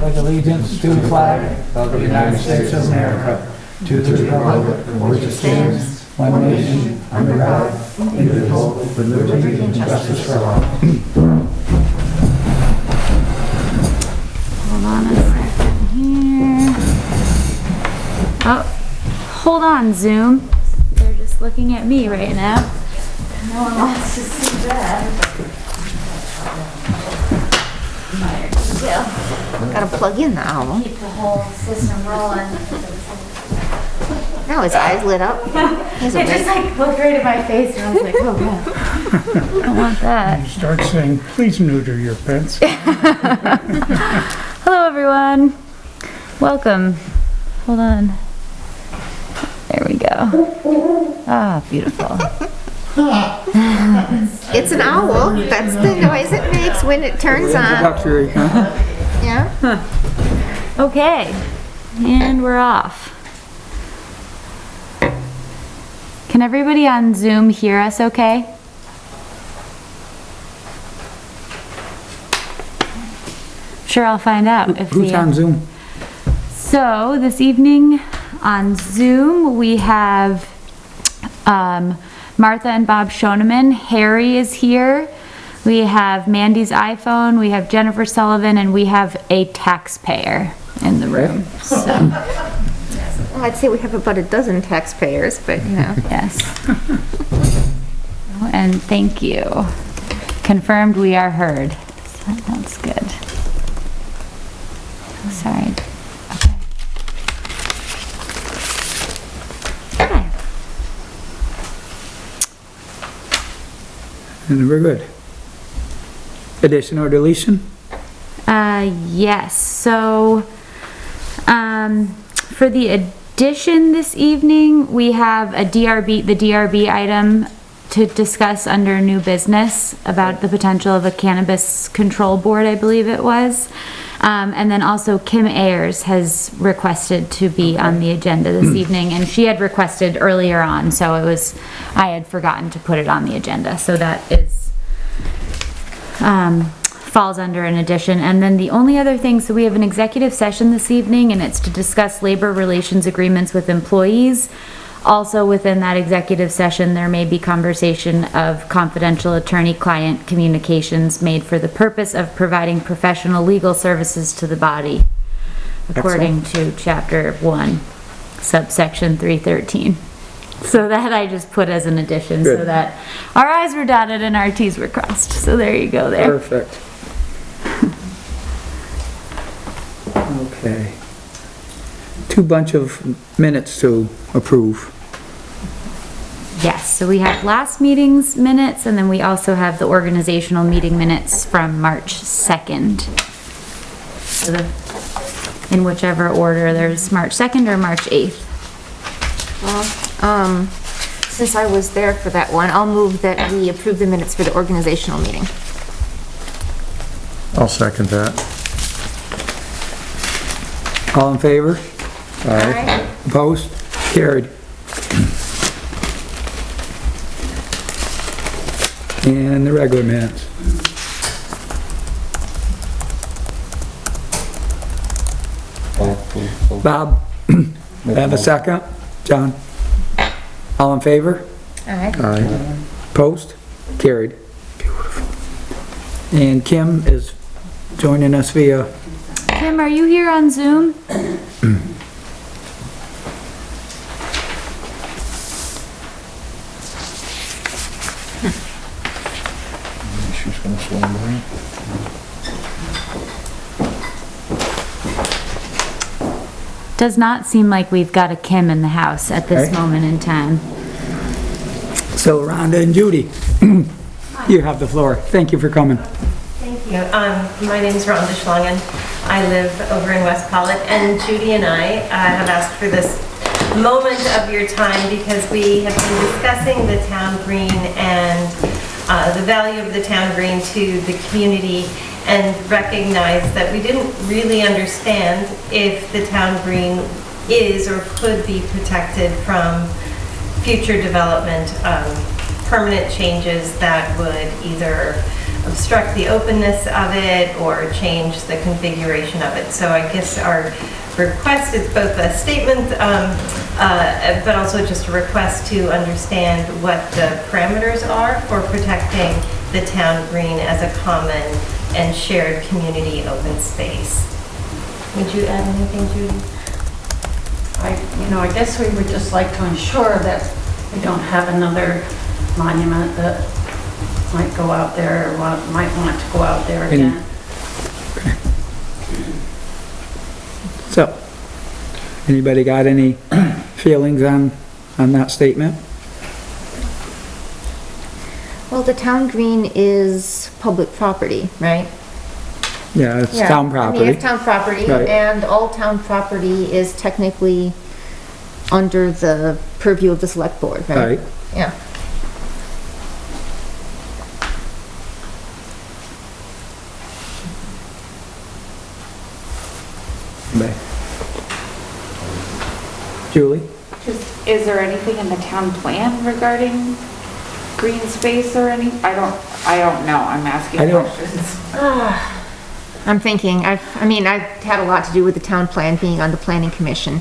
pledge allegiance to the flag of the United States of America, to the republic for which it stands, one nation, under God, indivisible, with liberty and justice for all. Hold on a second here. Oh, hold on, Zoom. They're just looking at me right now. No one wants to see that. Gotta plug in the owl. Keep the whole system rolling. Now his eyes lit up. It just like looked right at my face and I was like, oh god. I don't want that. You start saying, please neuter your pets. Hello everyone. Welcome. Hold on. There we go. Ah, beautiful. It's an owl. That's the noise it makes when it turns on. Luxury, huh? Yeah. Okay. And we're off. Can everybody on Zoom hear us okay? Sure, I'll find out. Who's on Zoom? So this evening on Zoom we have Martha and Bob Schoeneman. Harry is here. We have Mandy's iPhone. We have Jennifer Sullivan, and we have a taxpayer in the room. So. Well, I'd say we have about a dozen taxpayers, but you know. Yes. And thank you. Confirmed we are heard. So that's good. Sorry. Okay. And we're good. Addition or deletion? Yes. So, for the addition this evening, we have a the DRB item to discuss under new business about the potential of a cannabis control board, I believe it was. And then also Kim Ayers has requested to be on the agenda this evening, and she had requested earlier on, so I had forgotten to put it on the agenda, so that is, falls under an addition. And then the only other thing, so we have an executive session this evening, and it's to discuss labor relations agreements with employees. Also within that executive session, there may be conversation of confidential attorney-client communications made for the purpose of providing professional legal services to the body, according to Chapter 1, subsection 313. So that I just put as an addition. Good. So that our I's were dotted and our T's were crossed. So there you go there. Perfect. Okay. Two bunch of minutes to approve. Yes, so we have last meeting's minutes, and then we also have the organizational meeting minutes from March 2nd. So in whichever order, there's March 2nd or March 8th. Well, since I was there for that one, I'll move that we approve the minutes for the organizational meeting. I'll second that. All in favor? Aye. Opposed? Carried. And the regular minutes. Bob, have a second? John? All in favor? Aye. Aye. Opposed? Carried. Beautiful. And Kim is joining us via... Kim, are you here on Zoom? She's gonna swing by. Does not seem like we've got a Kim in the house at this Okay. moment in time. So Rhonda and Judy, you have the floor. Thank you for coming. Thank you. My name is Rhonda Schlangen. I live over in West Pawlet, and Judy and I have asked for this moment of your time because we have been discussing the town green and the value of the town green to the community, and recognize that we didn't really understand if the town green is or could be protected from future development, permanent changes that would either obstruct the openness of it or change the configuration of it. So I guess our request is both a statement, but also just a request to understand what the parameters are for protecting the town green as a common and shared community open space. Would you add anything, Judy? I guess we would just like to ensure that we don't have another monument that might go out there or might want to go out there again. So, anybody got any feelings on that statement? Well, the town green is public property, right? Yeah, it's Yeah. town I mean, property. it's town property, Right. and all town property is technically under the purview of the select board, right? Right. Yeah. Right. Julie? Is there anything in the town plan regarding green space or any? I don't know. I'm asking I don't- questions. I'm thinking, I've had a lot to do with the town plan, being on the planning commission.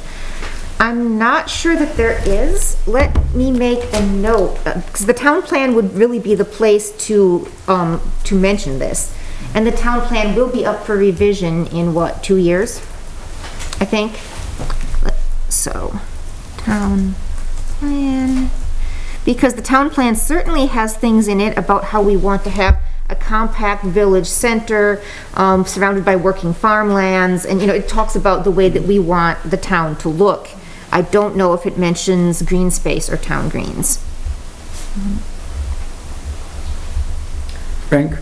I'm not sure that there is. Let me make a note, because the town plan would really be the place to mention this. And the town plan will be up for revision in what, 2 years? I think. So, town plan, because the town plan certainly has things in it about how we want to have a compact village center, surrounded by working farmlands, and, it talks about the way that we want the town to look. I don't know if it mentions green space or town greens. Frank?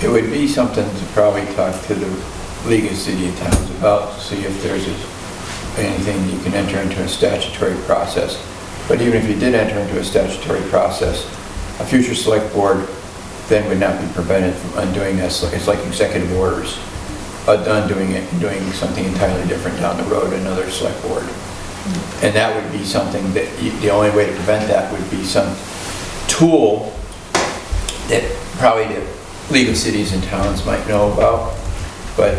It would be something to probably talk to the League of City and Towns about, to see if there's anything you can enter into a statutory process. But even if you did enter into a statutory process, a future select board then would not be prevented from undoing this. It's like executive orders, undoing it and doing something entirely different down the road, another select board. And that would be something that, the only way to prevent that would be some tool that probably the League of Cities and Towns might know about, but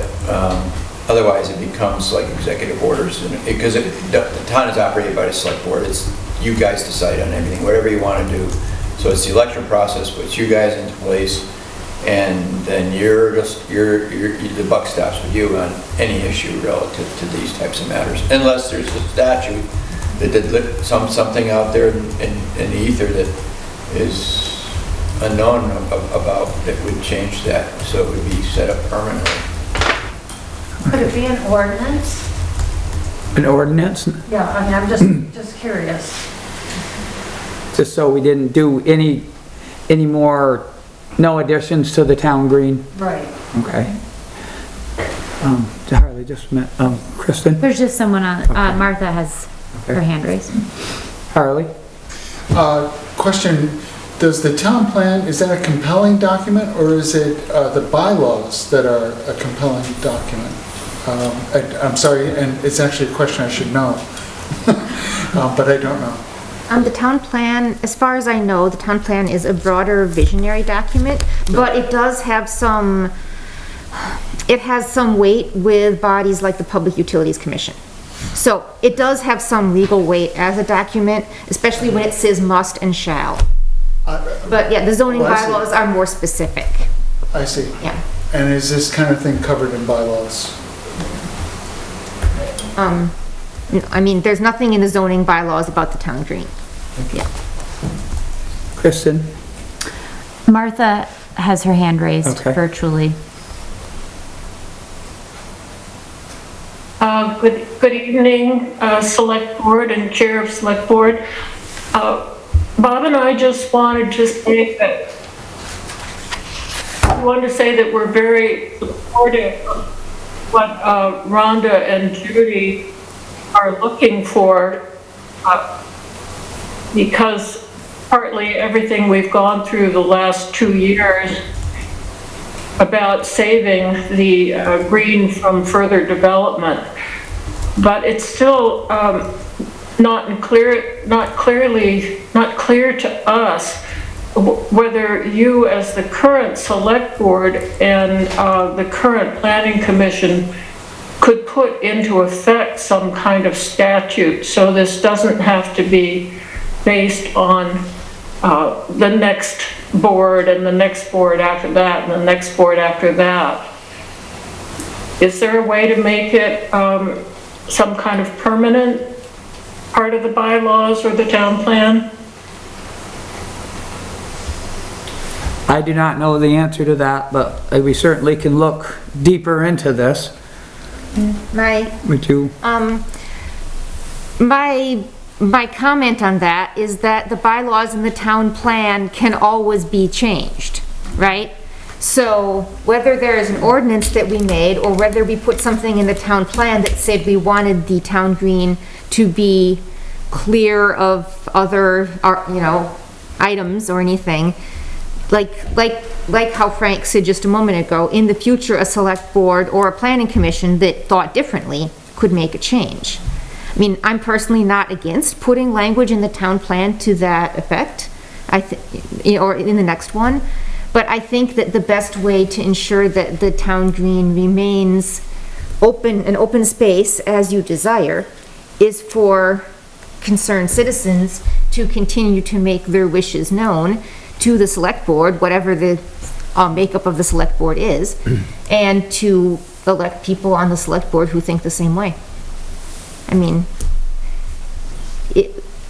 otherwise it becomes like executive orders, because the town is operated by the select board. It's you guys decide on everything, whatever you want to do. So it's the election process puts you guys into place, and then the buck stops with you on any issue relative to these types of matters, unless there's a statute that did something out there in the ether that is unknown about that would change that, so it would be set up permanently. Could it be an ordinance? An ordinance? Yeah, I'm just curious. Just so we didn't do any more, no additions to the town green? Right. Okay. Harley just met, Kristen? There's just someone on, Martha has her hand raised. Harley? Question, does the town plan, is that a compelling document, or is it the bylaws that are a compelling document? I'm sorry, and it's actually a question I should know, but I don't know. The town plan, as far as I know, the town plan is a broader visionary document, but it does have some weight with bodies like the Public Utilities Commission. So it does have some legal weight as a document, especially when it says must and shall. But yeah, the zoning I see. bylaws are more specific. I see. Yeah. And is this kind of thing covered in bylaws? There's nothing in the zoning bylaws about the town green. Yeah. Kristen? Martha has her hand raised Okay. virtually. Good evening, Select Board and Chair of Select Board. Bob and I just wanted to say that we're very supportive of what Rhonda and Judy are looking for, because partly everything we've gone through the last 2 years about saving the green from further development, but it's still not clear to us whether you as the current select board and the current planning commission could put into effect some kind of statute, so this doesn't have to be based on the next board and the next board after that and the next board after that. Is there a way to make it some kind of permanent part of the bylaws or the town plan? I do not know the answer to that, but we certainly can look deeper into this. Would you? My comment on that is that the bylaws in the town plan can always be changed, right? So whether there is an ordinance that we made or whether we put something in the town plan that said we wanted the town green to be clear of other, items or anything, like how Frank said just a moment ago, in the future, a select board or a planning commission that thought differently could make a change. I mean, I'm personally not against putting language in the town plan to that effect, or in the next one, but I think that the best way to ensure that the town green remains an open space as you desire is for concerned citizens to continue to make their wishes known to the select board, whatever the makeup of the select board is, and to elect people on the select board who think the same way. I mean,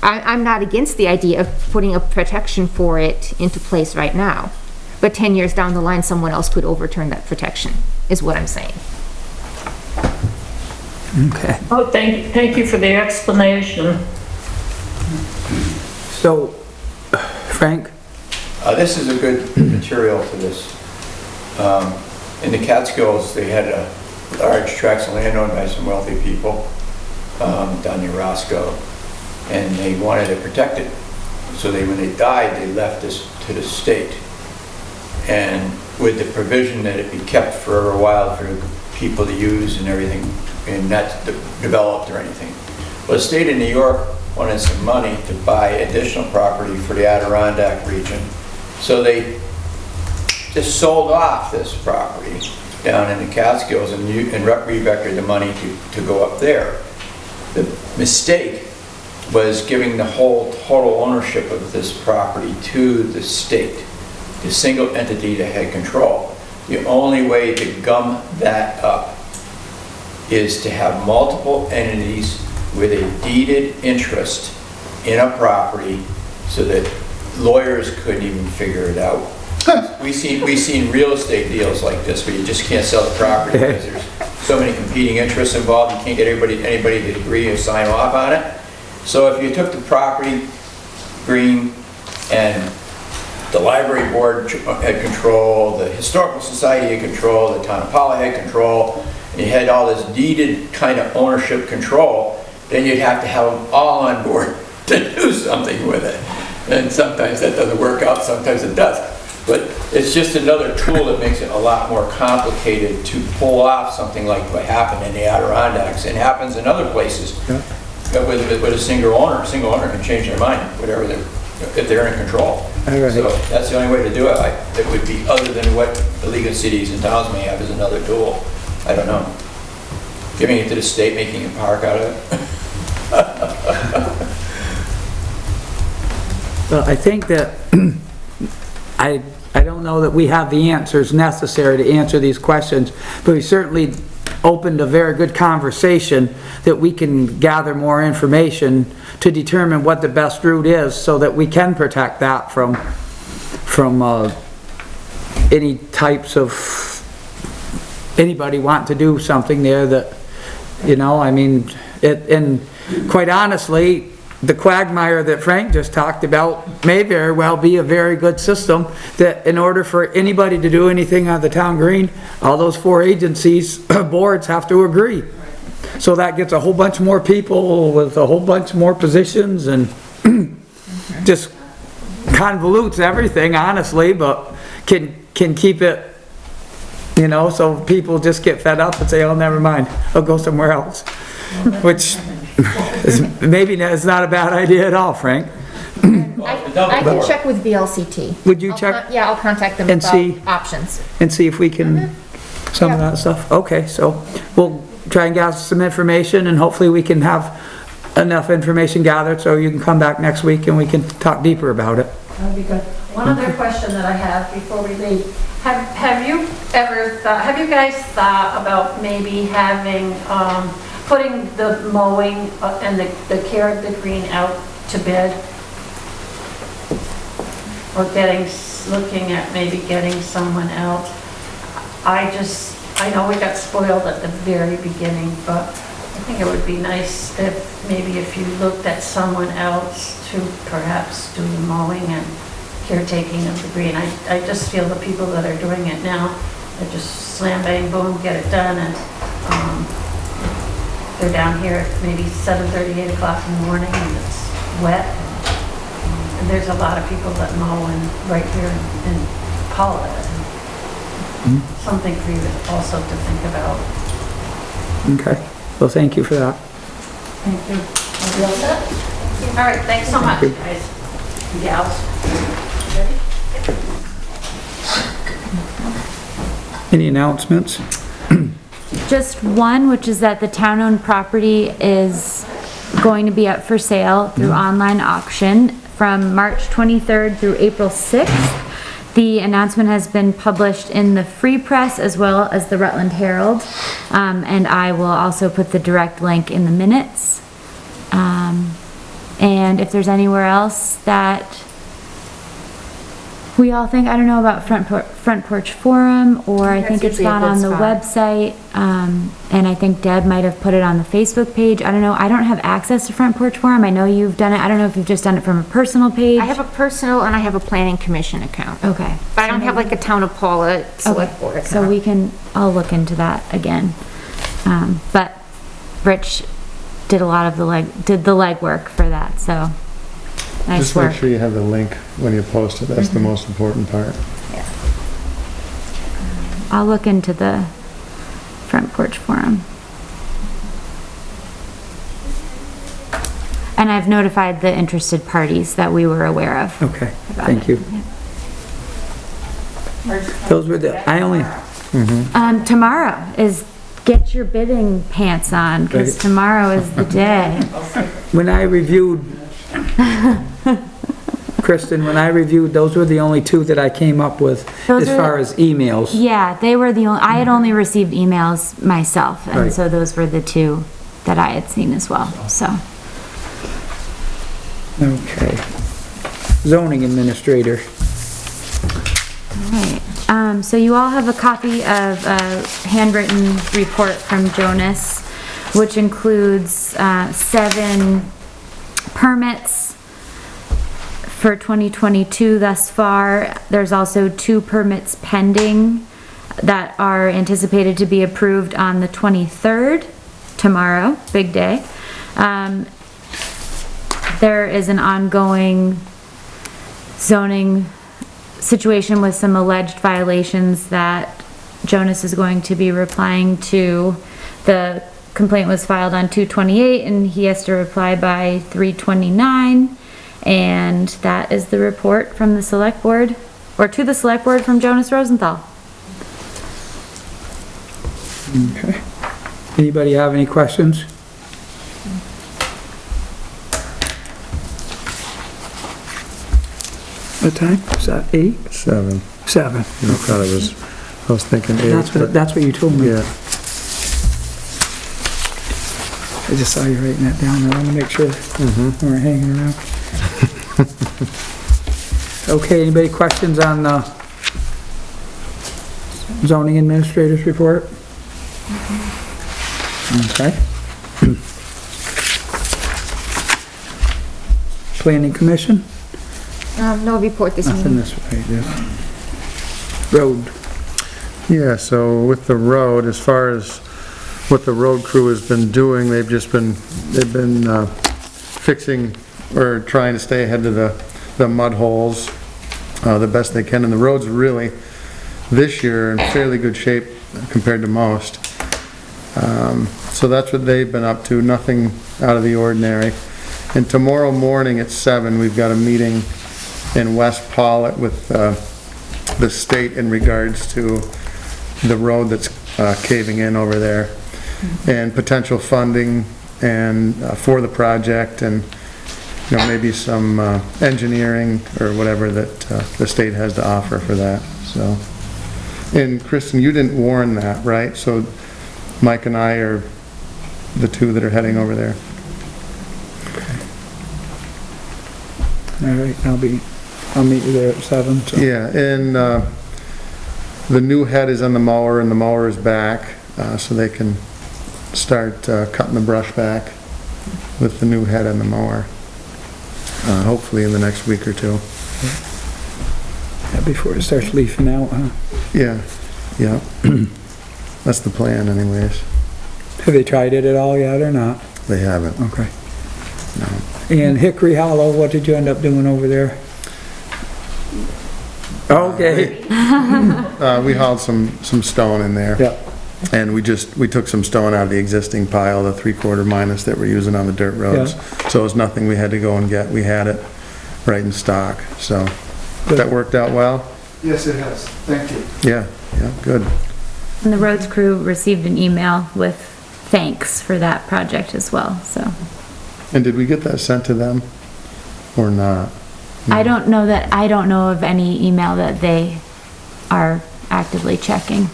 I'm not against the idea of putting a protection for it into place right now, but 10 years down the line, someone else could overturn that protection, is what I'm saying. Okay. Oh, thank you for the explanation. So, Frank? This is a good material for this. In the Catskills, they had large tracts of land owned by some wealthy people down near Roscoe, and they wanted to protect it. So when they died, they left this to the state, and with the provision that it be kept for a while for people to use and everything, and not developed or anything. Well, the state of New York wanted some money to buy additional property for the Adirondack region, so they just sold off this property down in the Catskills and re-recorded the money to go up there. The mistake was giving the whole total ownership of this property to the state, the single entity that had control. The only way to gum that up is to have multiple entities with a deeded interest in a property so that lawyers couldn't even figure it out. We've seen real estate deals like this where you just can't sell the property because there's so many competing interests involved, you can't get anybody to agree or sign off on it. So if you took the property green and the library board had control, the historical society had control, the town of Pawlet had control, and you had all this deeded kind of ownership control, then you'd have to have them all on board to do something with it. And sometimes that doesn't work out, sometimes it does. But it's just another tool that makes it a lot more complicated to pull off something like what happened in the Adirondacks and happens in other places. Yeah. With a single owner. A single owner can change their mind, whatever if they're in control. Right. So that's the only way to do it. It would be other than what the League of Cities and Towns may have as another tool. I don't know. Giving it to the state, making a park out of it. Well, I think that I don't know that we have the answers necessary to answer these questions, but we certainly opened a very good conversation that we can gather more information to determine what the best route is so that we can protect that from any types of anybody want to do something there that, I mean, and quite honestly, the quagmire that Frank just talked about may very well be a very good system that in order for anybody to do anything on the town green, all those 4 agencies, boards have to agree. So that gets a whole bunch more people with a whole bunch more positions and just convolutes everything, honestly, but can keep it, so people just get fed up and say, oh, never mind, I'll go somewhere else. Which maybe it's not a bad idea at all, Frank. I can check with VLCT. Would you I'll check? Yeah, I'll contact them And see- about options. And see if we can, some of Yeah. that stuff? Okay, so we'll try and gather some information and hopefully we can have enough information gathered so you can come back next week and we can talk deeper about it. That'd be good. One other question that I have before we leave. Have you guys thought about maybe having, putting the mowing and the care of the green out to bid? Or looking at maybe getting someone else? I know we got spoiled at the very beginning, but I think it would be nice if you looked at someone else to perhaps do the mowing and caretaking of the green. I just feel the people that are doing it now, they're just slam, bang, boom, get it done, and they're down here at maybe 7:30, 8 o'clock in the morning, and it's wet. And there's a lot of people that mow right here in Pawlet. Something for you also to think about. Okay, well, thank you for that. Thank you. Are we all set? All right, thanks so much, guys and gals. Any announcements? Just one, which is that the town-owned property is going to be up for sale through online auction from March 23rd through April 6th. The announcement has been published in the Free Press as well as the Rutland Herald, and I will also put the direct link in the minutes. And if there's anywhere else that we all think, I don't know about Front Porch Forum, or I think it's usually a not good on the spot. website, and I think Deb might have put it on the Facebook page. I don't know, I don't have access to Front Porch Forum. I know you've done it. I don't know if you've just done it from a personal page. I have a personal and I have a planning commission account. Okay. But I don't have like a town of Paula select board account. So I'll look into that again. But Rich did a lot of the legwork for that, so nice Just make work. sure you have the link when you post it, that's the most important part. I'll look into the Front Porch Forum. And I've notified the interested parties that we were aware of. Okay, about thank it. you. Those were Tomorrow is get your bidding pants on, because Right. tomorrow is the day. when I reviewed, Kristen, those were the only two that I came up with Those as are- far as emails. Yeah, they were I had only received emails myself, and Right. so those were the two that I had seen as well, so. Okay. Zoning administrator. Alright, so you all have a copy of a handwritten report from Jonas, which includes 7 permits for 2022 thus far. There's also 2 permits pending that are anticipated to be approved on the 23rd, tomorrow, big day. There is an ongoing zoning situation with some alleged violations that Jonas is going to be replying to. The complaint was filed on 2/28 and he has to reply by 3/29. And that is the report from the select board, or to the select board from Jonas Rosenthal. Okay. Anybody have any questions? What time? Is that 8? 7. 7. I thought it was, I was thinking 8. That's what you told me. Yeah. I just saw you writing that down. I want to make sure we weren't hanging around. Okay, anybody questions on the zoning administrator's report? Okay. Planning commission? No report this Nothing evening. this way, yes. Road. Yeah, so with the road, as far as what the road crew has been doing, they've been fixing or trying to stay ahead of the mud holes the best they can, and the road's really this year in fairly good shape compared to most. So that's what they've been up to, nothing out of the ordinary. And tomorrow morning at 7, we've got a meeting in West Pawlet with the state in regards to the road that's caving in over there, and potential funding and for the project, and maybe some engineering or whatever that the state has to offer for that. So, and Kristen, you didn't warn that, right? So Mike and I are the two that are heading over there. All right, I'll meet you there at 7. So. Yeah, and the new head is on the mower, and the mower is back, so they can start cutting the brush back with the new head on the mower. Hopefully in the next week or two. Yeah, before it starts leafing out, huh? Yeah, yeah. That's the plan anyways. Have they tried it at all yet or not? They haven't. Okay. No. And Hickory Hollow, what did you end up doing over there? Okay. We hauled some stone in there. Yeah. And we took some stone out of the existing pile, the 3/4 minus that we're using on the dirt roads. So it was nothing we had to go and get. We had it right in stock. So that worked out well? Yes, it has. Thank you. Yeah, good. And the roads crew received an email with thanks for that project as well, so. And did we get that sent to them or not? I don't know of any email that they are actively checking.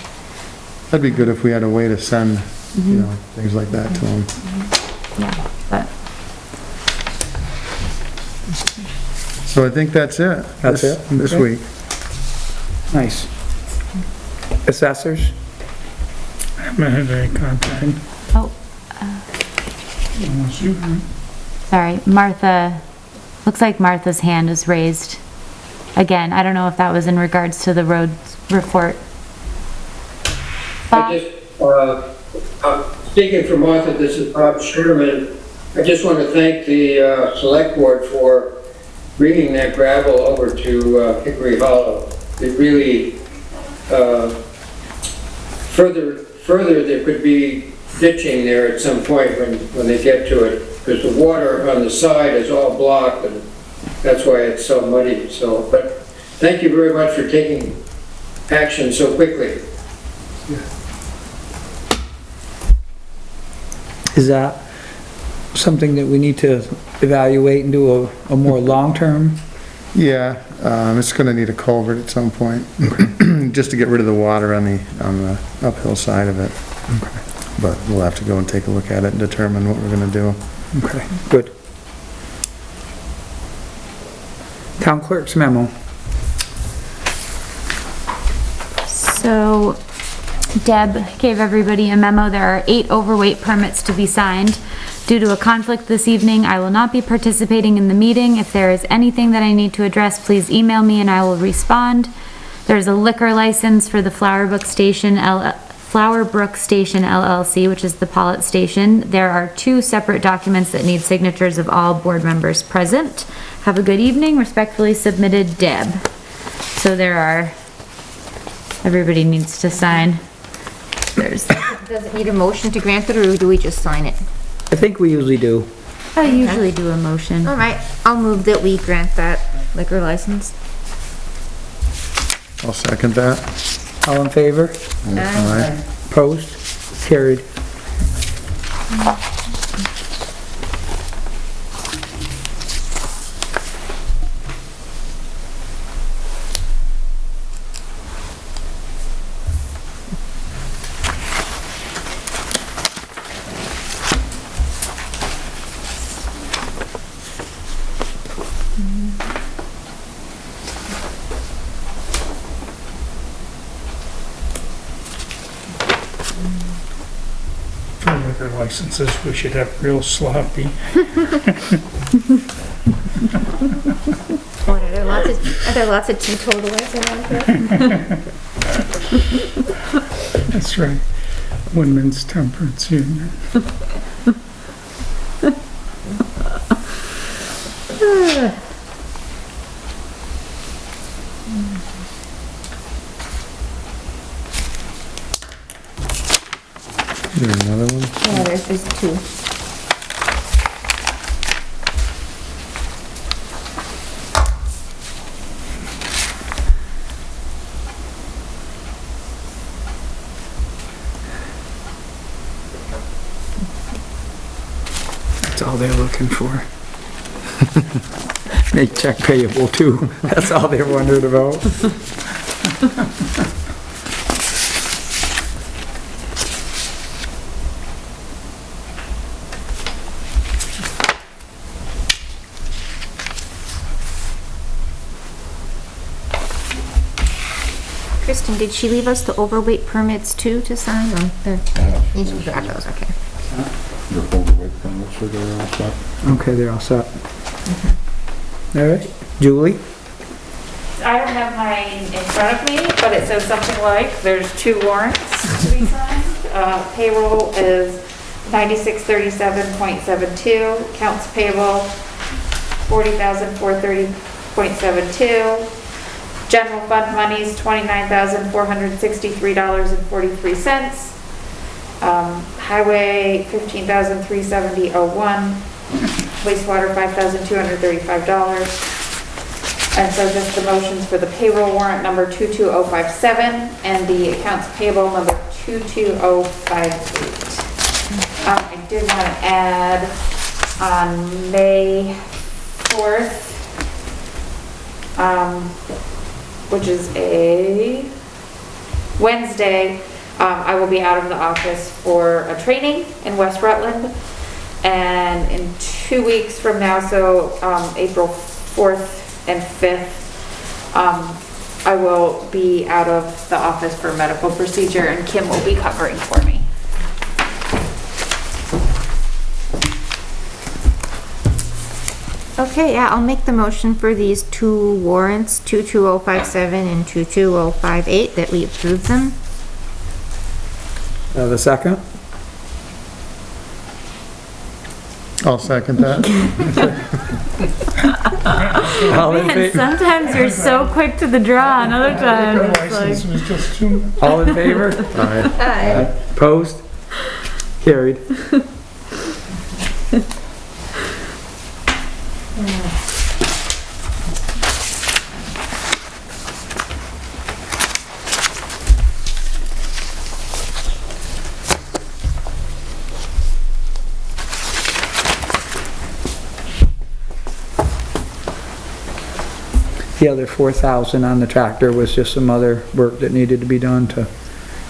That'd be good if we had a way to send, things like that to them. Yeah, but. So I think that's it. That's it? This Okay. week. Nice. Assessors? I haven't had any contact. Oh, Unless you- sorry, Martha, looks like Martha's hand is raised. Again, I don't know if that was in regards to the roads report. Bob? I just, speaking for Martha, this is Bob Sherman. I just want to thank the select board for bringing that gravel over to Hickory Hollow. It really, further there could be ditching there at some point when they get to it, because the water on the side is all blocked, and that's why it's so muddy. So, but thank you very much for taking action so quickly. Is that something that we need to evaluate and do a more long-term? Yeah, it's gonna need a culvert at some point, just to get rid of the water on the uphill side of it. Okay. But we'll have to go and take a look at it and determine what we're gonna do. Okay, good. Town clerk's memo. So Deb gave everybody a memo. There are 8 overweight permits to be signed. Due to a conflict this evening, I will not be participating in the meeting. If there is anything that I need to address, please email me and I will respond. There's a liquor license for the Flowerbrook Station LLC, which is the Pawlet station. There are 2 separate documents that need signatures of all board members present. Have a good evening. Respectfully submitted, Deb. So everybody needs to sign. Does it need a motion to grant it, or do we just sign it? I think we usually do. I usually do a motion. All right, I'll move that we grant that liquor license. I'll second that. All in favor? Aye. Opposed? Carried. For liquor licenses, we should have real sloppy. What, are there lots of teetotalers around here? That's right. Women's Temperance Union. Is there another one? Yeah, there's 2. That's all they're looking for. Make check payable too. That's all they're wondering about. Kristen, did she leave us the overweight permits too to sign, or you can grab those, okay. Your overweight permits are there all set? Okay, they're all set. All right, Julie? I don't have mine in front of me, but it says something like, there's 2 warrants to be signed. Payroll is 9637.72, accounts payable 40,430.72. General fund monies, $29,463.43. Highway, $15,370.01. Wastewater, $5,235. And so just the motions for the payroll warrant number 22057 and the accounts payable number 22058. I did want to add on May 4th, which is a Wednesday, I will be out of the office for a training in West Rutland. And in 2 weeks from now, so April 4th and 5th, I will be out of the office for a medical procedure, and Kim will be covering for me. Okay, yeah, I'll make the motion for these 2 warrants, 22057 and 22058, that we approve them. The second? I'll second that. All in Man, fa- sometimes you're so quick to the draw, and other times Liquor it's license like, was just 2 minutes. All in favor? Aye. Opposed? Carried. The other 4,000 on the tractor was just some other work that needed to be done to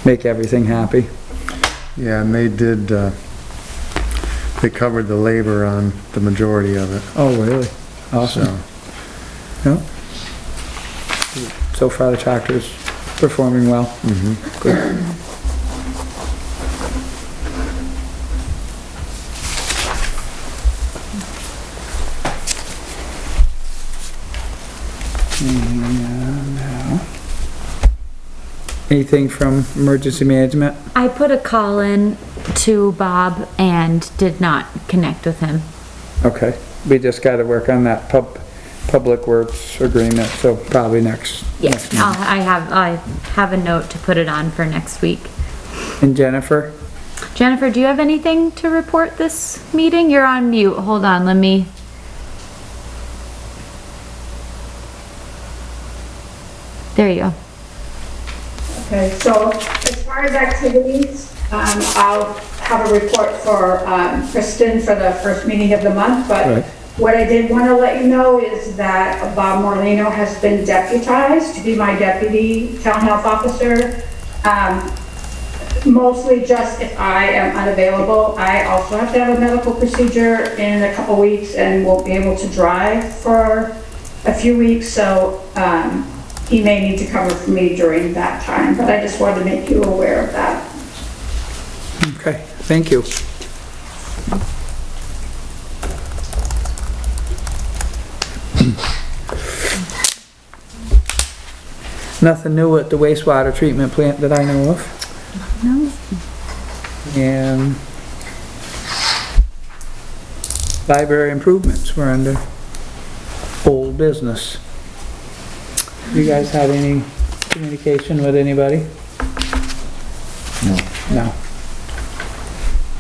make everything happy. Yeah, and they did, they covered the labor on the majority of it. Oh, really? Awesome. So, Yep. So far the tractor's performing well. Good. Anything from emergency management? I put a call in to Bob and did not connect with him. Okay, we just gotta work on that public works agreement, so probably next. Yes, I have a note to put it on for next week. And Jennifer? Jennifer, do you have anything to report this meeting? You're on mute. Hold on, let me. There you go. Okay, so as far as activities, I'll have a report for Kristen for the first meeting of the month, but Right. what I did want to let you know is that Bob Morlino has been deputized to be my deputy town health officer. Mostly just if I am unavailable. I also have to have a medical procedure in a couple weeks and won't be able to drive for a few weeks, so he may need to cover for me during that time, but I just wanted to make you aware of that. Okay, thank you. Nothing new at the wastewater treatment plant that I know of. No. And library improvements, we're under old business. You guys have any communication with anybody? No. No.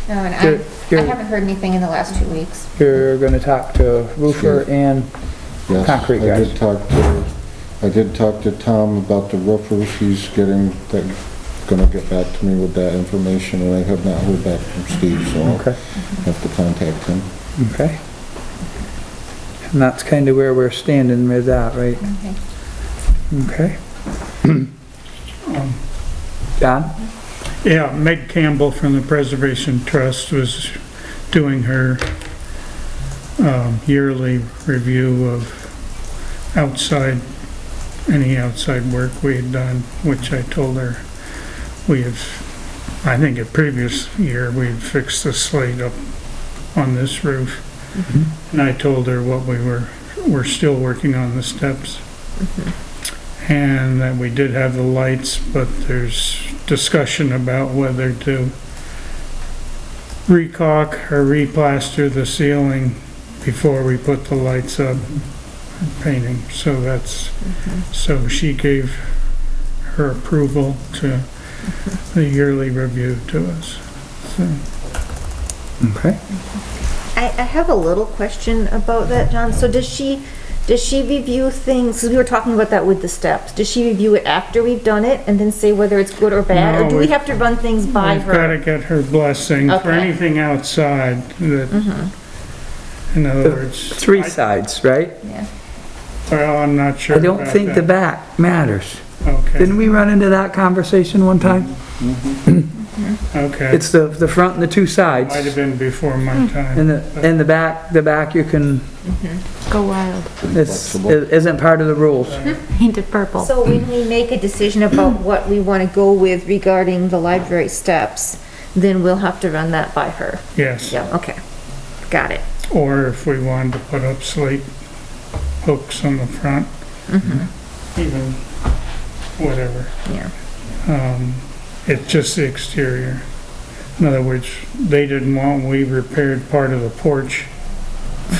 No, and You're- I haven't heard anything in the last 2 weeks. You're gonna talk to roofer and Yes, concrete guys. I did talk to Tom about the roofers. He's gonna get back to me with that information, and I have not heard back from Steve, so I'll Okay. have to contact him. Okay. And that's kind of where we're standing with that, right? Okay. John? Yeah, Meg Campbell from the Preservation Trust was doing her yearly review of any outside work we had done, which I told her I think a previous year, we had fixed the slate up on this roof. And I told her what we're still working on the steps. And that we did have the lights, but there's discussion about whether to recaulk or replaster the ceiling before we put the lights up, painting. So so she gave her approval to the yearly review to us. So. Okay. I have a little question about that, John. So does she review things, because we were talking about that with the steps, does she review it after we've done it and then say whether it's good or bad? No, or do we have to run things by her? We've got to get her blessing for Okay. anything outside that, in other words. Three sides, right? Yeah. Well, I'm not sure I don't about think the that. back matters. Okay, Didn't we run into that conversation one time? okay. It's the front and the two sides. Might have been before my time. And the back you can, Go wild. isn't part of the rules. Painted purple. So when we make a decision about what we want to go with regarding the library steps, then we'll have to run that by her. Yes. Yeah, okay. Got it. Or if we wanted to put up slate hooks on the front, even whatever. Yeah. It's just the exterior. In other words, they didn't want, we repaired part of the porch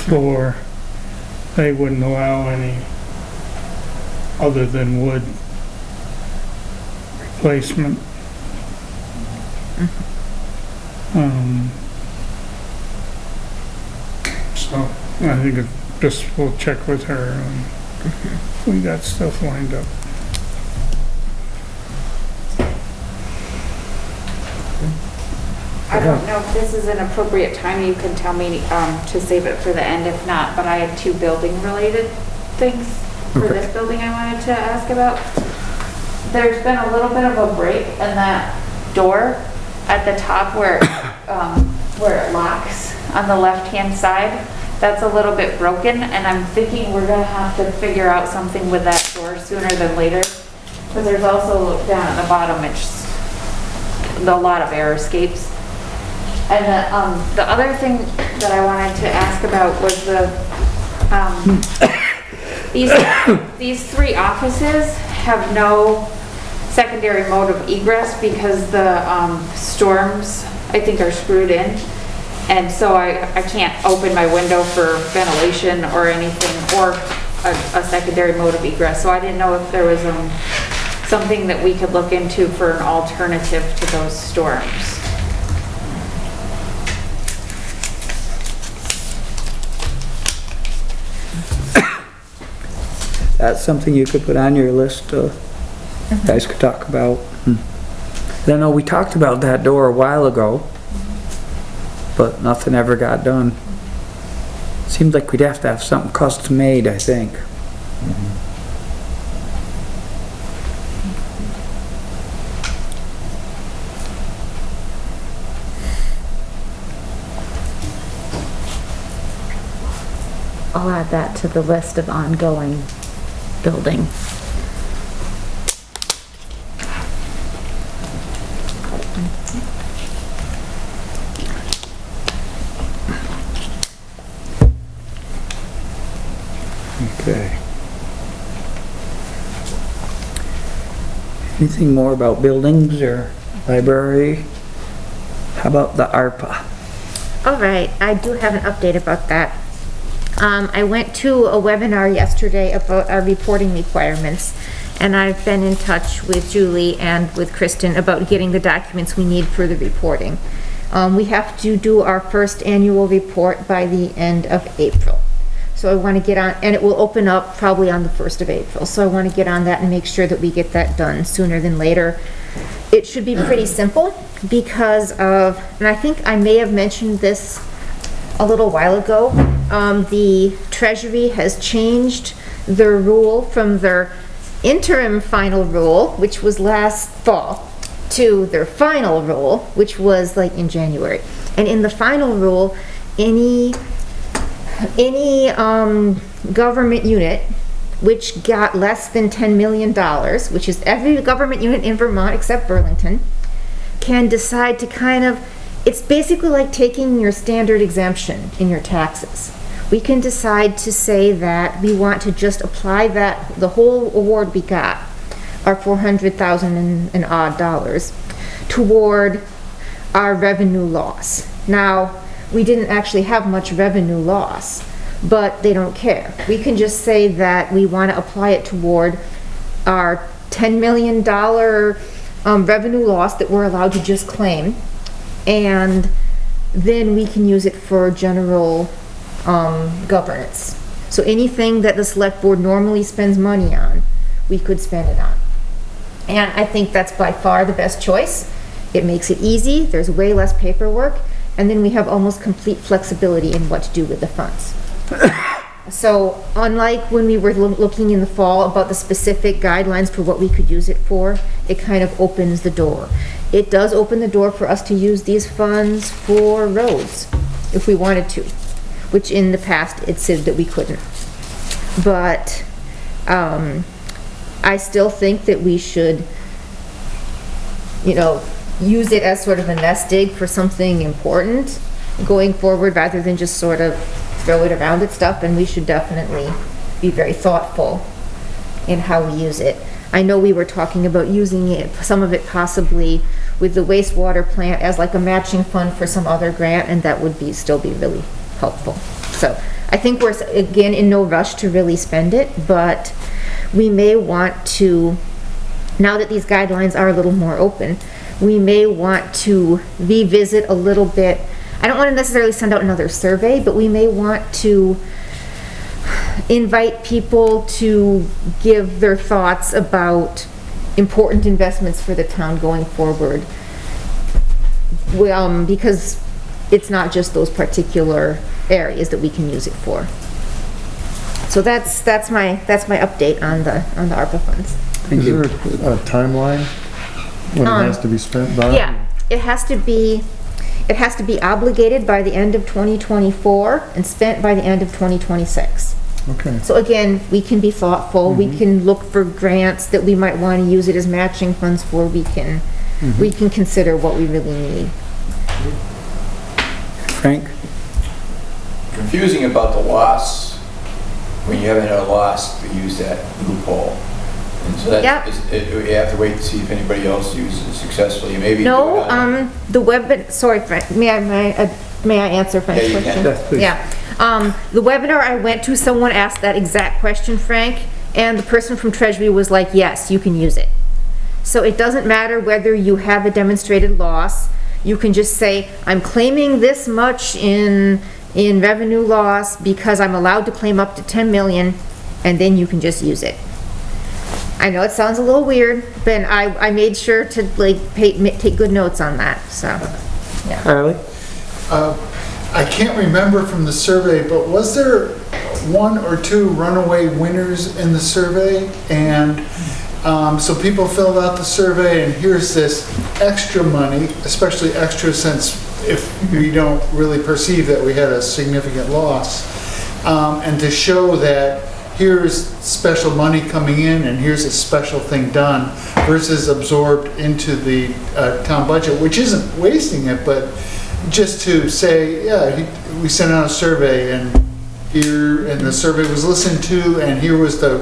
floor. They wouldn't allow any other than wood replacement. So I think we'll check with her and we got stuff lined up. I don't know if this is an appropriate time, you can tell me to save it for the end if not, but I had two building related things for this building I wanted to ask about. There's been a little bit of a break in that door at the top where it locks on the left-hand side. That's a little bit broken and I'm thinking we're gonna have to figure out something with that door sooner than later. Because there's also down at the bottom, it's a lot of air escapes. And the other thing that I wanted to ask about was these three offices have no secondary mode of egress because the storms, I think, are screwed in. And so I can't open my window for ventilation or anything, or a secondary mode of egress. So I didn't know if there was something that we could look into for an alternative to those storms. That's something you could put on your list, you guys could talk about. I know we talked about that door a while ago, but nothing ever got done. Seems like we'd have to have something custom made, I think. I'll add that to the list of ongoing building. Okay. Anything more about buildings or library? How about the ARPA? All right, I do have an update about that. I went to a webinar yesterday about our reporting requirements, and I've been in touch with Julie and with Kristen about getting the documents we need for the reporting. We have to do our first annual report by the end of April. So I want to get on, and it will open up probably on the 1st of April. So I want to get on that and make sure that we get that done sooner than later. It should be pretty simple because of, and I think I may have mentioned this a little while ago. The Treasury has changed their rule from their interim final rule, which was last fall, to their final rule, which was like in January. And in the final rule, any government unit which got less than $10 million, which is every government unit in Vermont except Burlington, can decide to kind of, it's basically like taking your standard exemption in your taxes. We can decide to say that we want to just apply that, the whole award we got, our $400,000 and odd dollars, toward our revenue loss. Now, we didn't actually have much revenue loss, but they don't care. We can just say that we want to apply it toward our $10 million revenue loss that we're allowed to just claim, and then we can use it for general governance. So anything that the select board normally spends money on, we could spend it on. And I think that's by far the best choice. It makes it easy, there's way less paperwork, and then we have almost complete flexibility in what to do with the funds. So unlike when we were looking in the fall about the specific guidelines for what we could use it for, it kind of opens the door. It does open the door for us to use these funds for roads if we wanted to, which in the past it said that we couldn't. But I still think that we should, use it as sort of a nest egg for something important going forward rather than just sort of throw it around at stuff, and we should definitely be very thoughtful in how we use it. I know we were talking about using it, some of it possibly with the wastewater plant as like a matching fund for some other grant, and that would still be really helpful. So I think we're, again, in no rush to really spend it, but we may want to, now that these guidelines are a little more open, we may want to revisit a little bit. I don't want to necessarily send out another survey, but we may want to invite people to give their thoughts about important investments for the town going forward. Because it's not just those particular areas that we can use it for. So that's my update on the ARPA funds. Is there a timeline when it has to be spent by? Yeah, it has to be obligated by the end of 2024 and spent by the end of 2026. Okay. So again, we can be thoughtful. We can look for grants that we might want to use it as matching funds for. We can consider what we really need. Frank? Confusing about the loss, when you haven't had a loss to use that loophole. And so that we have to wait to see if anybody else uses it successfully. Maybe no, sorry, Frank, may I answer Frank's question? Yes, please. Yeah. The webinar I went to, someone asked that exact question, Frank, and the person from Treasury was like, yes, you can use it. So it doesn't matter whether you have a demonstrated loss. You can just say, I'm claiming this much in revenue loss because I'm allowed to claim up to 10 million, and then you can just use it. I know it sounds a little weird, but I made sure to take good notes on that, so, yeah. Harley? I can't remember from the survey, but was there one or two runaway winners in the survey? And so people filled out the survey, and here's this extra money, especially extra since if we don't really perceive that we had a significant loss, and to show that here's special money coming in and here's a special thing done versus absorbed into the town budget, which isn't wasting it, but just to say, yeah, we sent out a survey and the survey was listened to, and here was the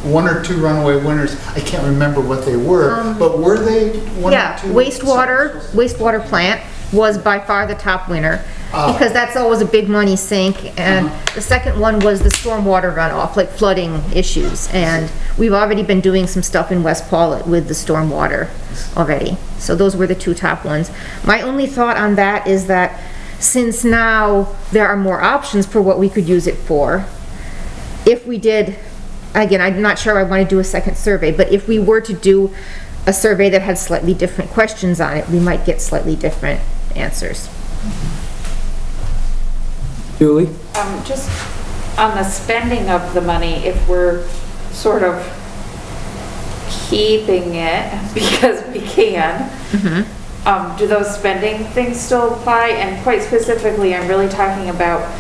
one or two runaway winners. I can't remember what they were, but were they one or two? Wastewater plant was by far the top winner, because that's always a big money sink, and the second one was the stormwater runoff, like flooding issues, and we've already been doing some stuff in West Pawlet with the stormwater already. So those were the two top ones. My only thought on that is that since now there are more options for what we could use it for, if we did, again, I'm not sure I want to do a second survey, but if we were to do a survey that had slightly different questions on it, we might get slightly different answers. Julie? Just on the spending of the money, if we're sort of keeping it because we can, do those spending things still apply? And quite specifically, I'm really talking about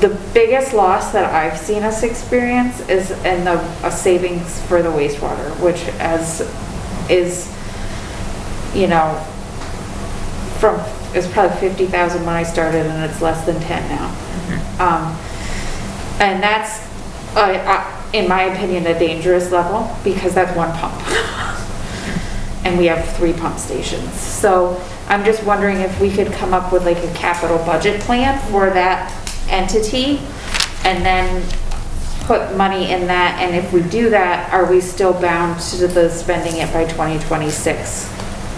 the biggest loss that I've seen us experience is in a savings for the wastewater, which is, you know, it's probably 50,000 when I started and it's less than 10 now. And that's, in my opinion, a dangerous level because that's one pump. And we have 3 pump stations. So I'm just wondering if we could come up with like a capital budget plan for that entity and then put money in that. And if we do that, are we still bound to the spending it by 2026?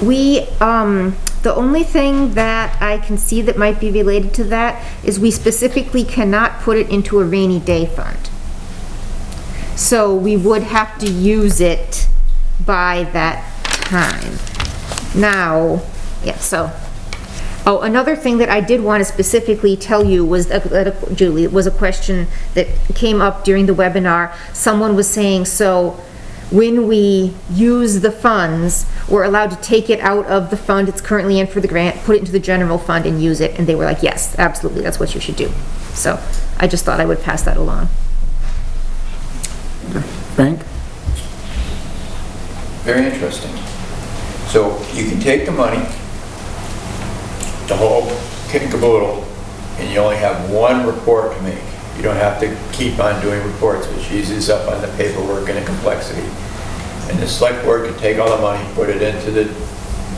We, the only thing that I can see that might be related to that is we specifically cannot put it into a rainy day fund. So we would have to use it by that time. Now, yeah, so, oh, another thing that I did want to specifically tell you was, Julie, it was a question that came up during the webinar. Someone was saying, so when we use the funds, we're allowed to take it out of the fund it's currently in for the grant, put it into the general fund and use it. And they were like, yes, absolutely, that's what you should do. So I just thought I would pass that along. Frank? Very interesting. So you can take the money, the whole kit and caboodle, and you only have one report to make. You don't have to keep on doing reports, which eases up on the paperwork and the complexity. And the select board could take all the money, put it into the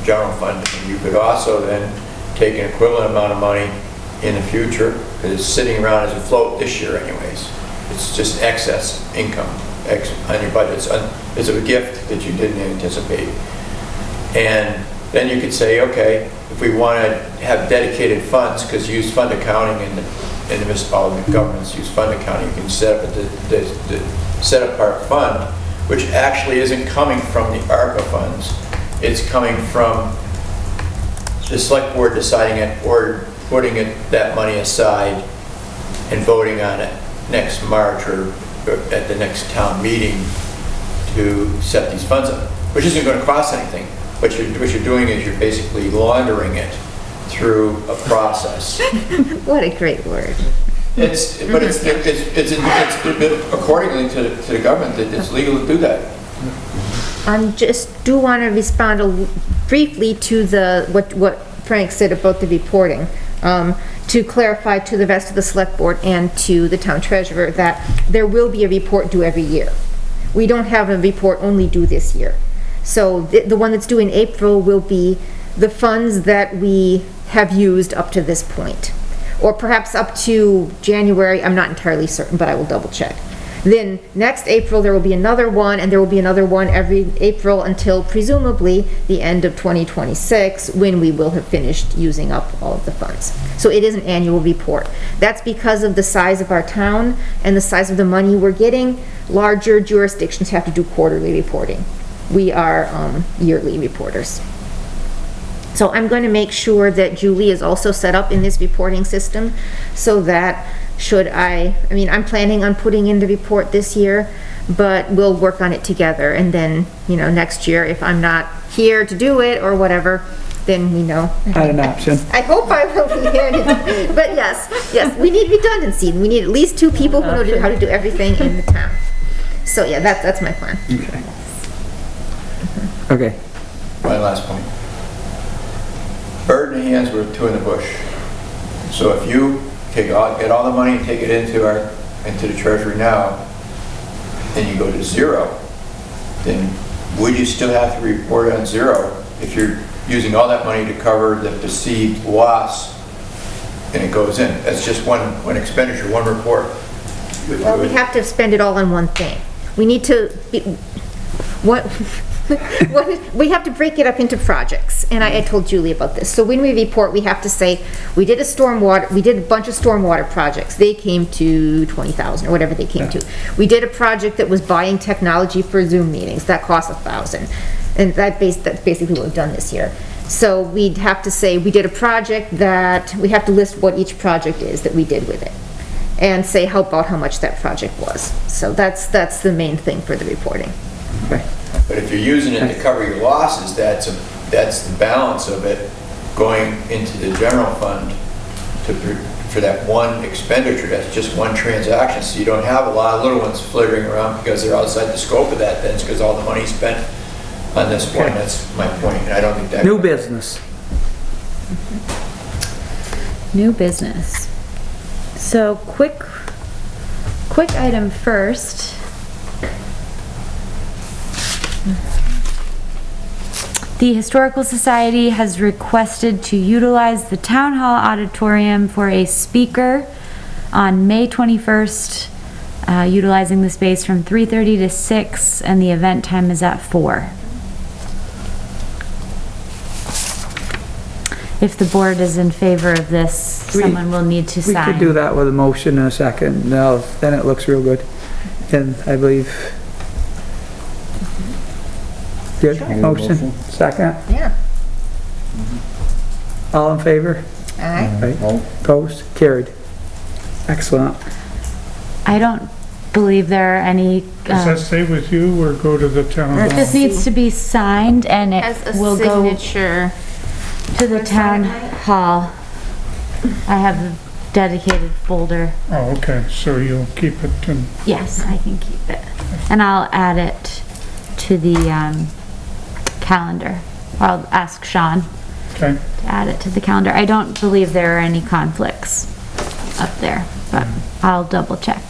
general fund, and you could also then take an equivalent amount of money in the future, because it's sitting around as a float this year anyways. It's just excess income on your budget. It's a gift that you didn't anticipate. And then you could say, okay, if we want to have dedicated funds, because you use fund accounting in the municipal governments use fund accounting, you can set up the set apart fund, which actually isn't coming from the ARPA funds. It's coming from the select board deciding it or putting that money aside and voting on it next March or at the next town meeting to set these funds up, which isn't going to cost anything. What you're doing is you're basically laundering it through a process. What a great word. It's accordingly to the government that it's legal to do that. I just do want to respond briefly to what Frank said about the reporting. To clarify to the rest of the select board and to the town treasurer that there will be a report due every year. We don't have a report only due this year. So the one that's due in April will be the funds that we have used up to this point. Or perhaps up to January, I'm not entirely certain, but I will double check. Then next April, there will be another one, and there will be another one every April until presumably the end of 2026, when we will have finished using up all of the funds. So it is an annual report. That's because of the size of our town and the size of the money we're getting. Larger jurisdictions have to do quarterly reporting. We are yearly reporters. So I'm going to make sure that Julie is also set up in this reporting system so that I'm planning on putting in the report this year, but we'll work on it together. And then, next year, if I'm not here to do it or whatever, then we know. Not an option. I hope I will be here. But yes, we need redundancy. We need at least 2 people who know how to do everything in the town. So yeah, that's my plan. Okay. One last point. Bird in the hands worth 2 in the bush. So if you get all the money and take it into the treasury now, then you go to 0, then would you still have to report on 0 if you're using all that money to cover the perceived loss and it goes in? That's just one expenditure, one report. Well, we have to spend it all on one thing. We need to we have to break it up into projects, and I told Julie about this. So when we report, we have to say, we did a bunch of stormwater projects. They came to 20,000 or whatever they came to. We did a project that was buying technology for Zoom meetings. That cost $1,000. And that's basically what we've done this year. So we'd have to say, we did a project that, we have to list what each project is that we did with it. And say about how much that project was. So that's the main thing for the reporting. Okay. But if you're using it to cover your losses, that's the balance of it going into the general fund for that one expenditure. That's just one transaction, so you don't have a lot of little ones flittering around because they're outside the scope of that, then it's because all the money's spent on this one. That's my point, and I don't think that... New business. New business. So quick item first. The Historical Society has requested to utilize the Town Hall Auditorium for a speaker on May 21st, utilizing the space from 3:30 to 6, and the event time is at 4. If the board is in favor of this, someone will need to sign. We could do that with a motion in a second. Now, then it looks real good. And I believe... Good, motion, second? Yeah. All in favor? Aye. Right. Opposed? Carried. Excellent. I don't believe there are any... Does that stay with you or go to the town hall? This needs to be signed and it Has a will go signature. to the town hall. I have a dedicated folder. Oh, okay, so you'll keep it and... Yes, I can keep it. And I'll add it to the calendar. I'll ask Sean Okay. to add it to the calendar. I don't believe there are any conflicts up there, but I'll double check.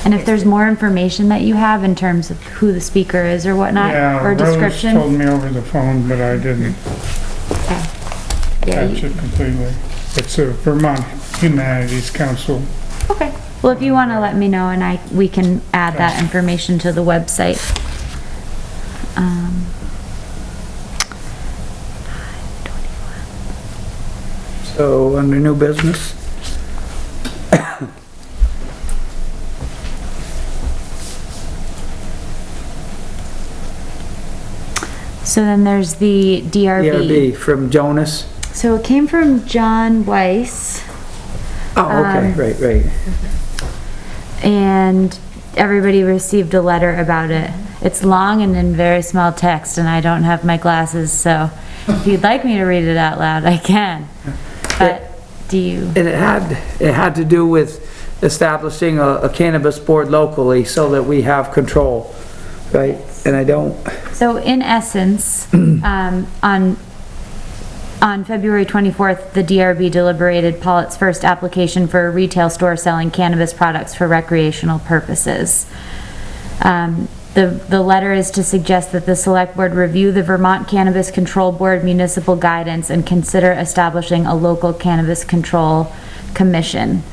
And if there's more information that you have in terms of who the speaker is or whatnot, or description. Yeah, Rose told me over the phone, but I didn't Okay. Yeah, catch it completely. It's a Vermont Humanities Council. okay. Well, if you want to let me know and we can add that information to the website. So, under new business. So then there's the DRB. From Jonas. So it came from John Weiss. Oh, okay, right. And everybody received a letter about it. It's long and in very small text, and I don't have my glasses, so if you'd like me to read it out loud, I can. But do you? And it had to do with establishing a cannabis board locally so that we have control, right? And I don't... So in essence, on February 24th, the DRB deliberated Pawlet's first application for a retail store selling cannabis products for recreational purposes. The letter is to suggest that the select board review the Vermont Cannabis Control Board municipal guidance and consider establishing a local cannabis control commission.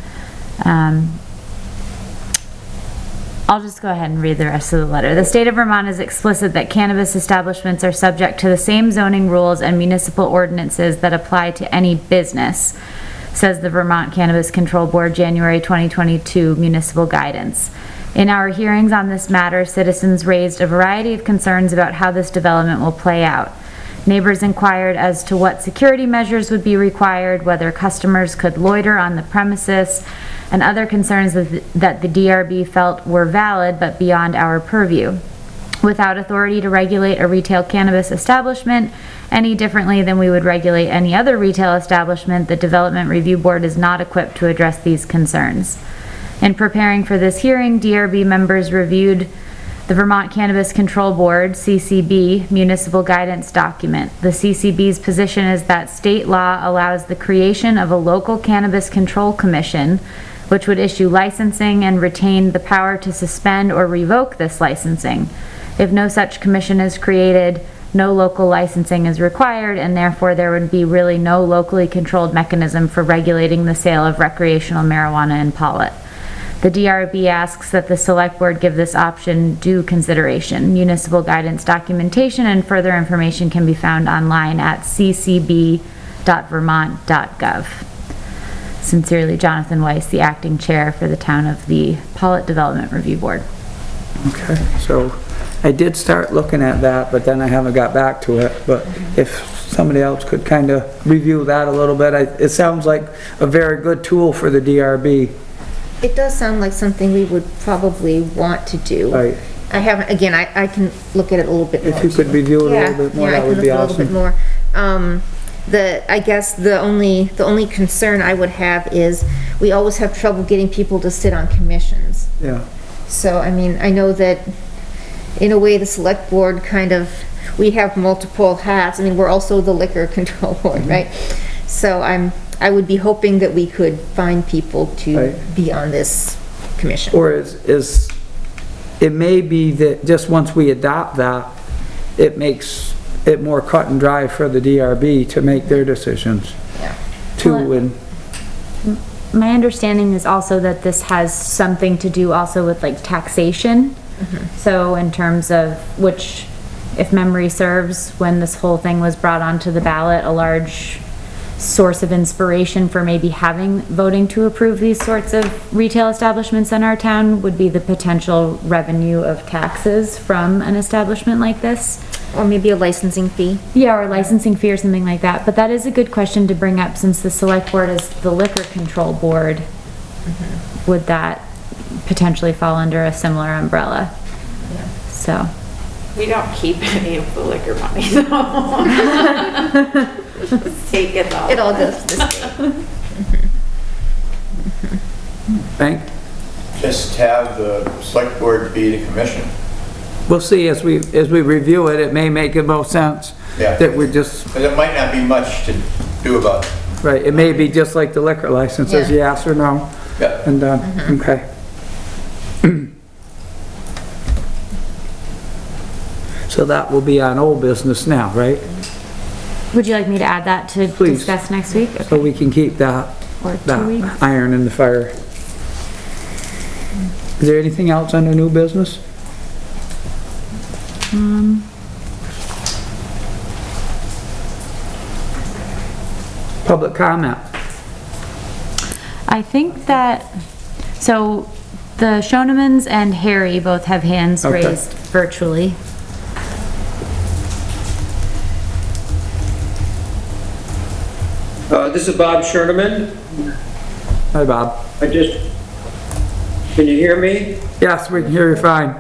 I'll just go ahead and read the rest of the letter. The state of Vermont is explicit that cannabis establishments are subject to the same zoning rules and municipal ordinances that apply to any business, says the Vermont Cannabis Control Board January 2022 municipal guidance. In our hearings on this matter, citizens raised a variety of concerns about how this development will play out. Neighbors inquired as to what security measures would be required, whether customers could loiter on the premises, and other concerns that the DRB felt were valid but beyond our purview. Without authority to regulate a retail cannabis establishment any differently than we would regulate any other retail establishment, the Development Review Board is not equipped to address these concerns. In preparing for this hearing, DRB members reviewed the Vermont Cannabis Control Board, CCB, municipal guidance document. The CCB's position is that state law allows the creation of a local cannabis control commission, which would issue licensing and retain the power to suspend or revoke this licensing. If no such commission is created, no local licensing is required, and therefore there would be really no locally controlled mechanism for regulating the sale of recreational marijuana in Pawlet. The DRB asks that the select board give this option due consideration. Municipal guidance documentation and further information can be found online at ccb.vermont.gov. Sincerely, Jonathan Weiss, the acting chair for the town of the Pawlet Development Review Board. Okay, so I did start looking at that, but then I haven't got back to it. But if somebody else could kind of review that a little bit, it sounds like a very good tool for the DRB. It does sound like something we would probably want to do. Right. I haven't, again, I can look at it a little bit more. If you could review it a little bit more, that would be Yeah, I can look at it a little bit awesome. more. I guess the only concern I would have is we always have trouble getting people to sit on commissions. Yeah. So, I mean, I know that in a way the select board kind of, we have multiple hats. I mean, we're also the liquor control board, right? So I would be hoping that we could find people to Right. be on this commission. Or it may be that just once we adopt that, it makes it more cut and dry for the DRB to make their decisions. Yeah. Too, and My understanding is also that this has something to do also with like taxation. So in terms of, which, if memory serves, when this whole thing was brought onto the ballot, a large source of inspiration for maybe voting to approve these sorts of retail establishments in our town would be the potential revenue of taxes from an establishment like this. Or maybe a licensing fee. Yeah, or licensing fee or something like that. But that is a good question to bring up, since the select board is the liquor control board. Would that potentially fall under a similar umbrella? So. We don't keep any of the liquor money, though. The state gets all. It all goes to the state. Frank, Just have the select board be the commission. we'll see as we review it, it may make the most sense. Yeah. That we just, Because it might not be much to do about it. right, it may be just like the liquor licenses, Yeah. yes or no, Yeah. and done, okay. So that will be on old business now, right? Would you like me to add that to Please. discuss next week? So we can keep that, Or 2 that weeks? iron in the fire. Is there anything else under new business? Public comment. I think that, so the Schonemans and Harry both have hands Okay. raised virtually. This is Bob Sherman. Hi, Bob. Can you hear me? Yes, we can hear you fine.